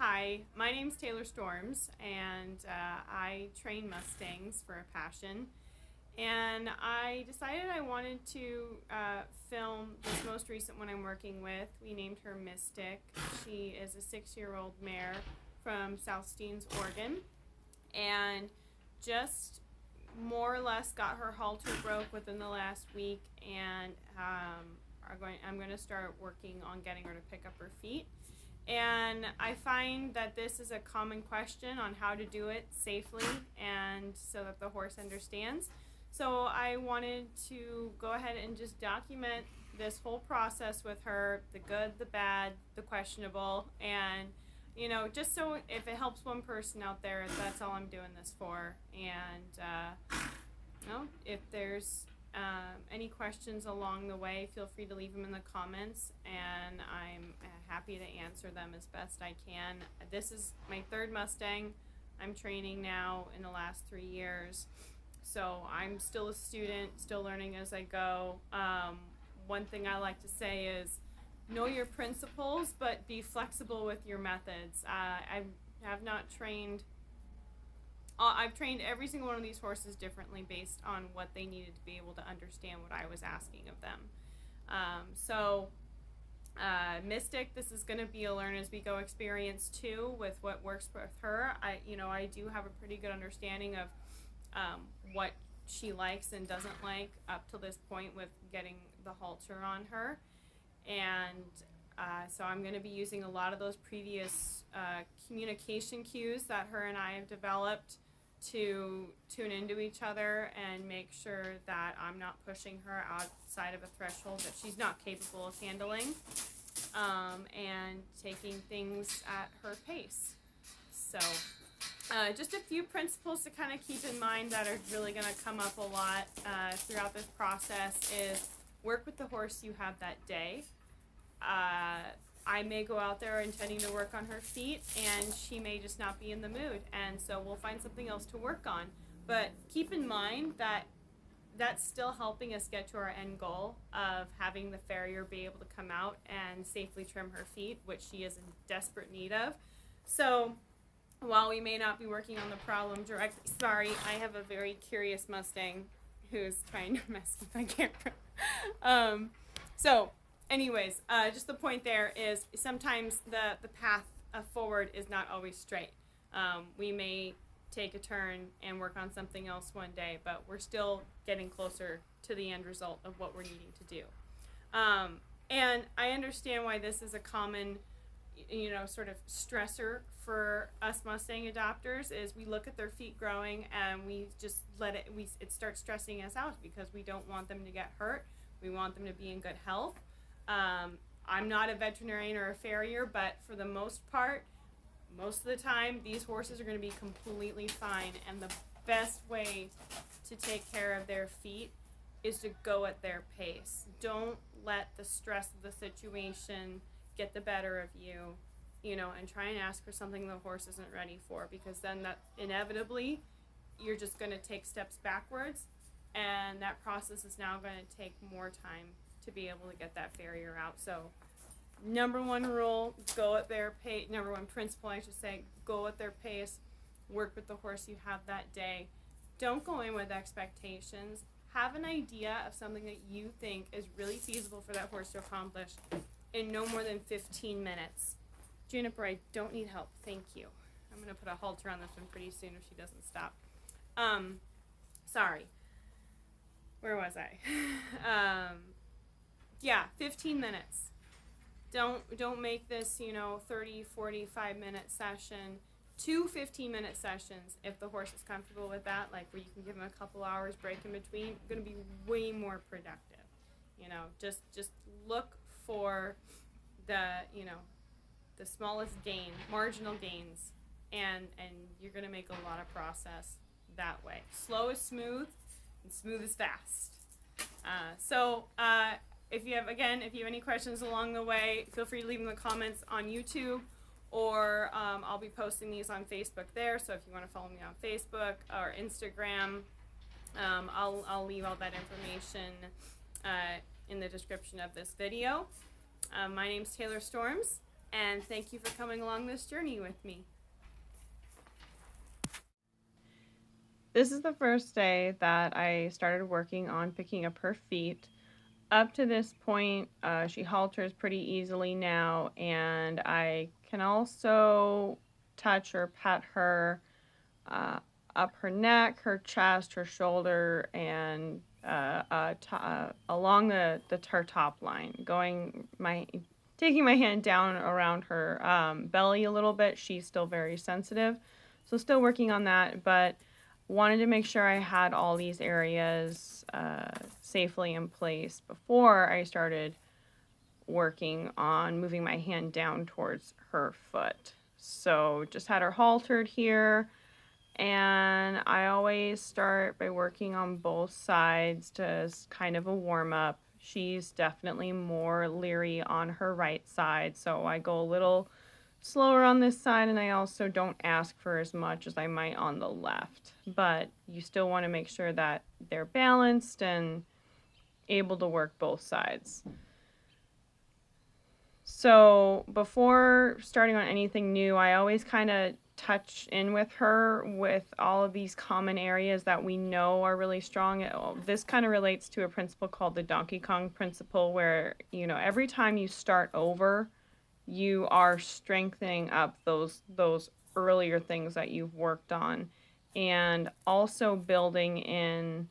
Hi, my name's Taylor Storms, and I train Mustangs for a passion. And I decided I wanted to film this most recent one I'm working with. We named her Mystic. She is a 6-year-old mare from South Steens, Oregon, and just more or less got her halter broke within the last week, and I'm going to start working on getting her to pick up her feet. And I find that this is a common question on how to do it safely and so that the horse understands. So I wanted to go ahead and just document this whole process with her, the good, the bad, the questionable, and just so if it helps one person out there, that's all I'm doing this for. And if there's any questions along the way, feel free to leave them in the comments, and I'm happy to answer them as best I can. This is my third Mustang I'm training now in the last 3 years, so I'm still a student, still learning as I go. One thing I like to say is know your principles, but be flexible with your methods. I've trained every single one of these horses differently based on what they needed to be able to understand what I was asking of them. Mystic, this is going to be a learn as we go experience too with what works with her. I do have a pretty good understanding of what she likes and doesn't like up to this point with getting the halter on her. And so I'm going to be using a lot of those previous communication cues that her and I have developed to tune into each other and make sure that I'm not pushing her outside of a threshold that she's not capable of handling, and taking things at her pace. So just a few principles to kind of keep in mind that are really going to come up a lot throughout this process is work with the horse you have that day. I may go out there intending to work on her feet, and she may just not be in the mood, and so we'll find something else to work on. But keep in mind that that's still helping us get to our end goal of having the farrier be able to come out and safely trim her feet, which she is in desperate need of. So while we may not be working on the problem directly, sorry, I have a very curious Mustang who's trying to mess with my camera. Anyways, just the point there is sometimes the path forward is not always straight. We may take a turn and work on something else one day, but we're still getting closer to the end result of what we're needing to do. And I understand why this is a common, sort of stressor for us Mustang adopters is we look at their feet growing and we just it starts stressing us out because we don't want them to get hurt. We want them to be in good health. I'm not a veterinarian or a farrier, but for the most part, most of the time, these horses are going to be completely fine, and the best way to take care of their feet is to go at their pace. Don't let the stress of the situation get the better of you, and try and ask for something the horse isn't ready for, because then that inevitably, you're just going to take steps backwards, and that process is now going to take more time to be able to get that farrier out. So number one rule, go at their pace. Number one principle, I should say, go at their pace. Work with the horse you have that day. Don't go in with expectations. Have an idea of something that you think is really feasible for that horse to accomplish in no more than 15 minutes. Juniper, I don't need help. Thank you. I'm going to put a halter on this one pretty soon if she doesn't stop. Sorry. Where was I? 15 minutes. Don't make this, 30, 45-minute session. 2 15-minute sessions, if the horse is comfortable with that, like where you can give them a couple hours break in between, going to be way more productive. Just look for the smallest gain, marginal gains, and you're going to make a lot of process that way. Slow is smooth, and smooth is fast. If you have any questions along the way, feel free to leave them in the comments on YouTube, or I'll be posting these on Facebook there. So if you want to follow me on Facebook or Instagram, I'll leave all that information in the description of this video. My name's Taylor Storms, and thank you for coming along this journey with me. This is the first day that I started working on picking up her feet. Up to this point, she halters pretty easily now, and I can also touch or pet her uh, up her neck, her chest, her shoulder, and along her top line, taking my hand down around her belly a little bit. She's still very sensitive, so still working on that, but wanted to make sure I had all these areas safely in place before I started working on moving my hand down towards her foot. So just had her haltered here, and I always start by working on both sides as kind of a warm-up. She's definitely more leery on her right side, so I go a little slower on this side, and I also don't ask for as much as I might on the left. But you still want to make sure that they're balanced and able to work both sides. So before starting on anything new, I always kind of touch in with her with all of these common areas that we know are really strong. This kind of relates to a principle called the Donkey Kong principle, where, every time you start over, you are strengthening up those earlier things that you've worked on, and also building in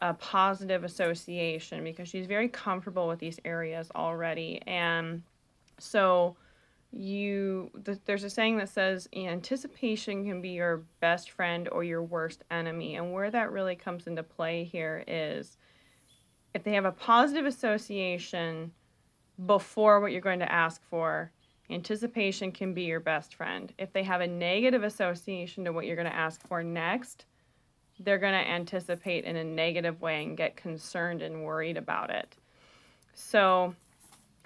a positive association, because she's very comfortable with these areas already. And so there's a saying that says anticipation can be your best friend or your worst enemy. And where that really comes into play here is if they have a positive association before what you're going to ask for, anticipation can be your best friend. If they have a negative association to what you're going to ask for next, they're going to anticipate in a negative way and get concerned and worried about it. So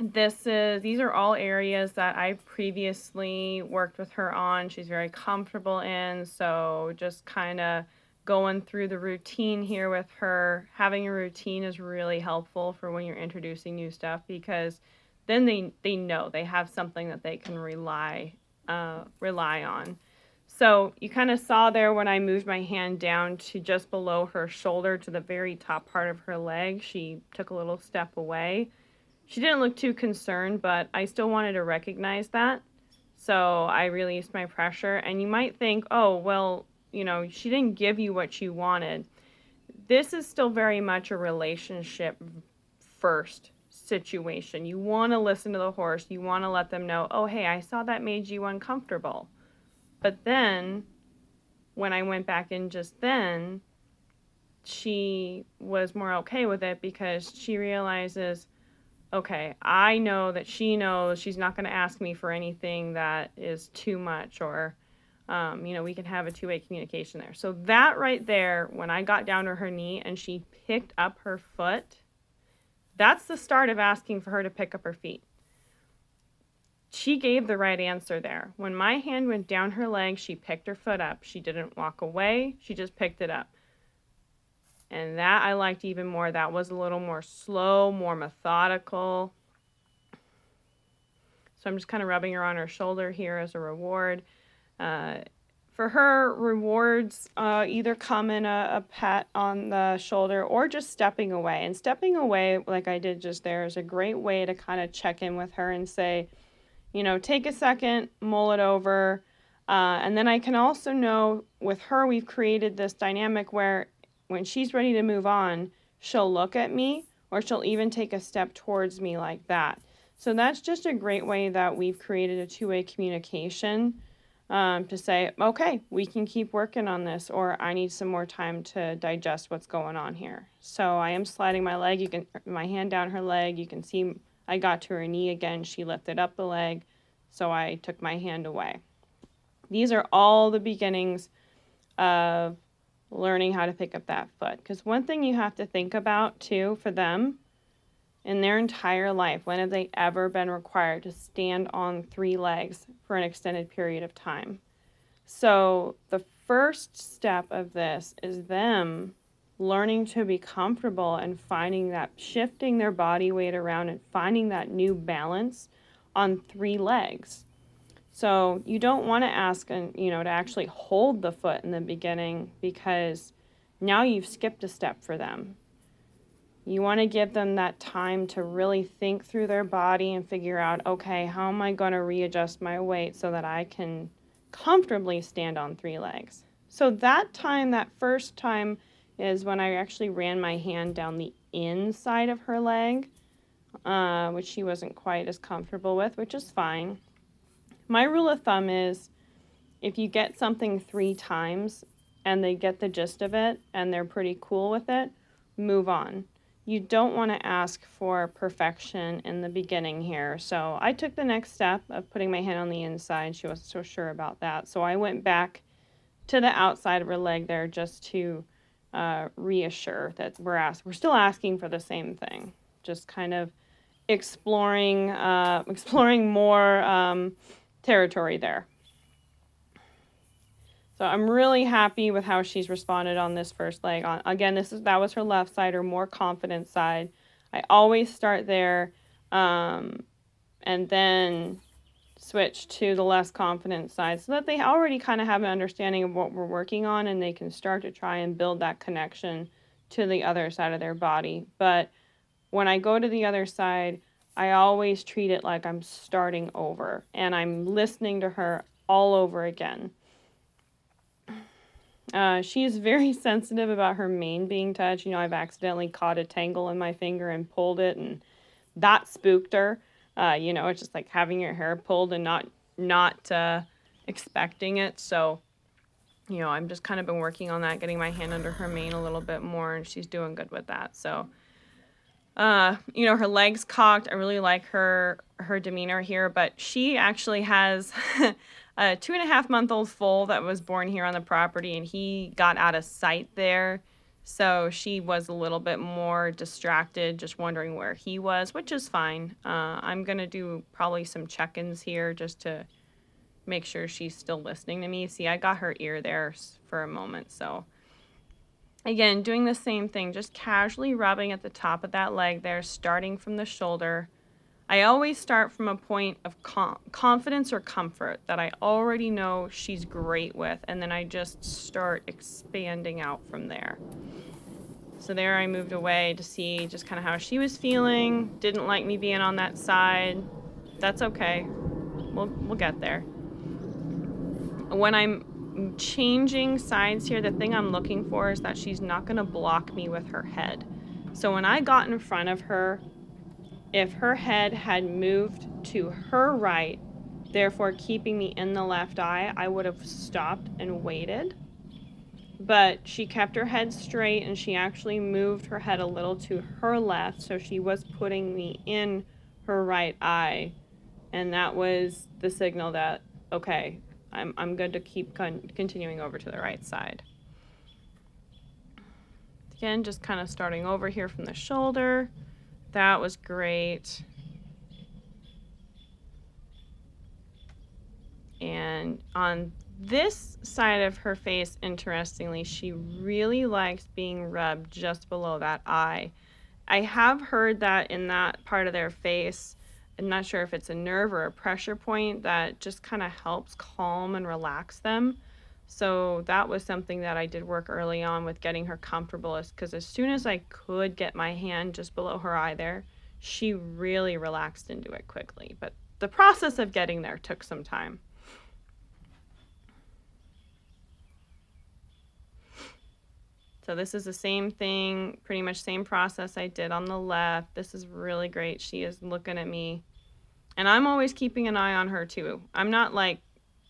these are all areas that I previously worked with her on. She's very comfortable in, so just kind of going through the routine here with her. Having a routine is really helpful for when you're introducing new stuff, because then they know they have something that they can rely on. So you kind of saw there when I moved my hand down to just below her shoulder to the very top part of her leg, she took a little step away. She didn't look too concerned, but I still wanted to recognize that. So I released my pressure. And you might think, oh, well, she didn't give you what you wanted. This is still very much a relationship first situation. You want to listen to the horse. You want to let them know, oh, hey, I saw that made you uncomfortable. But then when I went back in just then, she was more okay with it, because she realizes, okay, I know that she knows she's not going to ask me for anything that is too much, or, we can have a two-way communication there. So that right there, when I got down to her knee and she picked up her foot, that's the start of asking for her to pick up her feet. She gave the right answer there. When my hand went down her leg, she picked her foot up. She didn't walk away. She just picked it up. And that I liked even more. That was a little more slow, more methodical. So I'm just kind of rubbing her on her shoulder here as a reward. For her, rewards either come in a pat on the shoulder or just stepping away. And stepping away, like I did just there, is a great way to kind of check in with her and say, take a second, mull it over. And then I can also know with her, we've created this dynamic where when she's ready to move on, she'll look at me, or she'll even take a step towards me like that. So that's just a great way that we've created a two-way communication to say, okay, we can keep working on this, or I need some more time to digest what's going on here. So I am sliding my hand down her leg. You can see I got to her knee again. She lifted up the leg, so I took my hand away. These are all the beginnings of learning how to pick up that foot. Because one thing you have to think about, too, for them, in their entire life, when have they ever been required to stand on 3 legs for an extended period of time? So the first step of this is them learning to be comfortable and finding that, shifting their body weight around and finding that new balance on 3 legs. So you don't want to ask, to actually hold the foot in the beginning, because now you've skipped a step for them. You want to give them that time to really think through their body and figure out, okay, how am I going to readjust my weight so that I can comfortably stand on 3 legs? So that first time, is when I actually ran my hand down the inside of her leg, which she wasn't quite as comfortable with, which is fine. My rule of thumb is, if you get something 3 times and they get the gist of it and they're pretty cool with it, move on. You don't want to ask for perfection in the beginning here. So I took the next step of putting my hand on the inside. She wasn't so sure about that. So I went back to the outside of her leg there, just to reassure that we're still asking for the same thing. Just kind of exploring more territory there. So I'm really happy with how she's responded on this first leg. Again, that was her left side, or more confident side. I always start there, and then switch to the less confident side, so that they already kind of have an understanding of what we're working on, and they can start to try and build that connection to the other side of their body. But when I go to the other side, I always treat it like I'm starting over, and I'm listening to her all over again. She is very sensitive about her mane being touched. I've accidentally caught a tangle in my finger and pulled it, and that spooked her. It's just like having your hair pulled and not expecting it. So, I'm just kind of been working on that, getting my hand under her mane a little bit more, and she's doing good with that. So, her legs cocked. I really like her demeanor here, but she actually has a 2.5-month-old foal that was born here on the property, and he got out of sight there. So she was a little bit more distracted, just wondering where he was, which is fine. I'm going to do probably some check-ins here just to make sure she's still listening to me. See, I got her ear there for a moment. So again, doing the same thing, just casually rubbing at the top of that leg there, starting from the shoulder. I always start from a point of confidence or comfort that I already know she's great with, and then I just start expanding out from there. So there I moved away to see just kind of how she was feeling. Didn't like me being on that side. That's okay. We'll get there. When I'm changing sides here, the thing I'm looking for is that she's not going to block me with her head. So when I got in front of her, if her head had moved to her right, therefore keeping me in the left eye, I would have stopped and waited. But she kept her head straight, and she actually moved her head a little to her left, so she was putting me in her right eye. And that was the signal that, okay, I'm good to keep continuing over to the right side. Again, just kind of starting over here from the shoulder. That was great. And on this side of her face, interestingly, she really likes being rubbed just below that eye. I have heard that in that part of their face, I'm not sure if it's a nerve or a pressure point, that just kind of helps calm and relax them. So that was something that I did work early on with getting her comfortable, because as soon as I could get my hand just below her eye there, she really relaxed into it quickly. But the process of getting there took some time. So this is the same thing, pretty much same process I did on the left. This is really great. She is looking at me. And I'm always keeping an eye on her too. I'm not like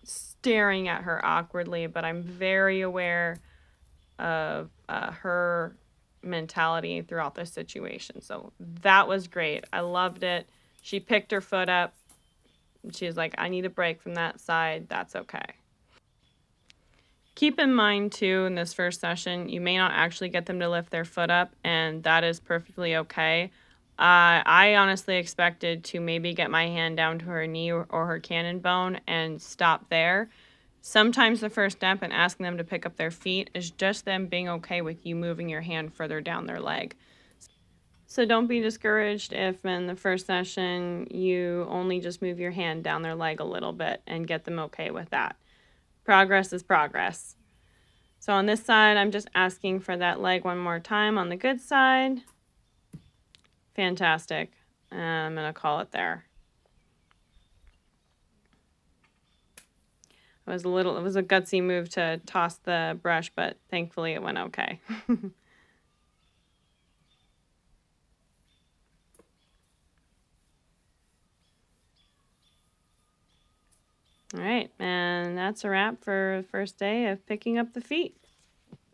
staring at her awkwardly, but I'm very aware of her mentality throughout this situation. So that was great. I loved it. She picked her foot up. She was like, I need a break from that side. That's okay. Keep in mind, too, in this first session, you may not actually get them to lift their foot up, and that is perfectly okay. I honestly expected to maybe get my hand down to her knee or her cannon bone and stop there. Sometimes the first step in asking them to pick up their feet is just them being okay with you moving your hand further down their leg. So don't be discouraged if in the first session you only just move your hand down their leg a little bit and get them okay with that. Progress is progress. So on this side, I'm just asking for that leg one more time on the good side. Fantastic. And I'm going to call it there. It was a gutsy move to toss the brush, but thankfully it went okay. All right, and that's a wrap for the first day of picking up the feet.